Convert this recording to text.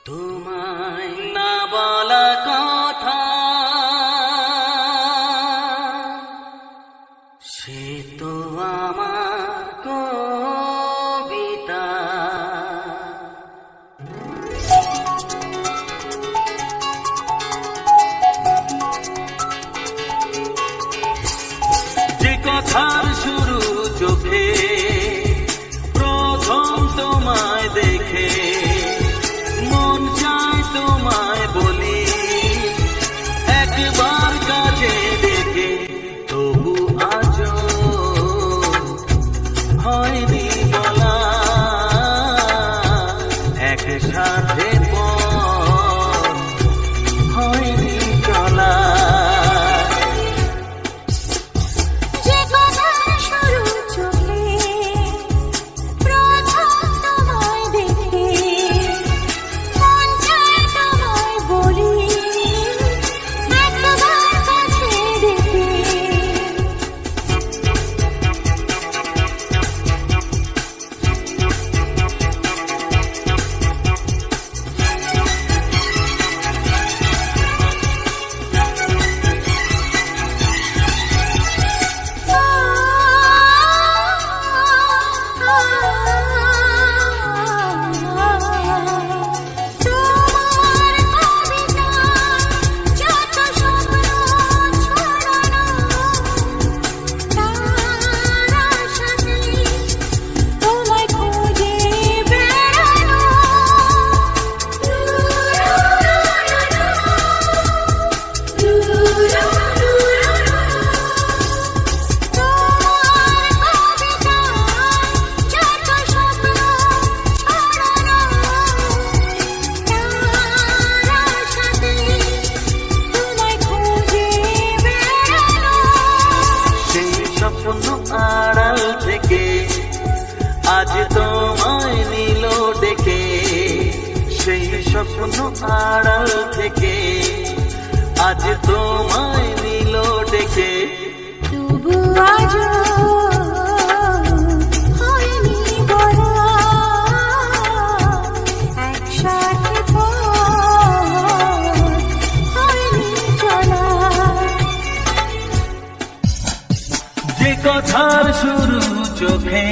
তোমায় না বলা কথা সে তো আমার কবিতা। যে কথার শুরু চোখে প্রথম তোমায় দেখে মন চায় তোমায় বলি একবার কাছে দেখে, তবু আজও হয়নি বলা একসাথে হয়নি চলা। আড়াল থেকে আজ তোমায় নিল ডেকে, সেই স্বপ্ন আড়াল থেকে আজ তোমায় নিল ডেকে, তবু আজও হয়নি বলা একসাথে হয়নি চলা। যে কথার শুরু চোখে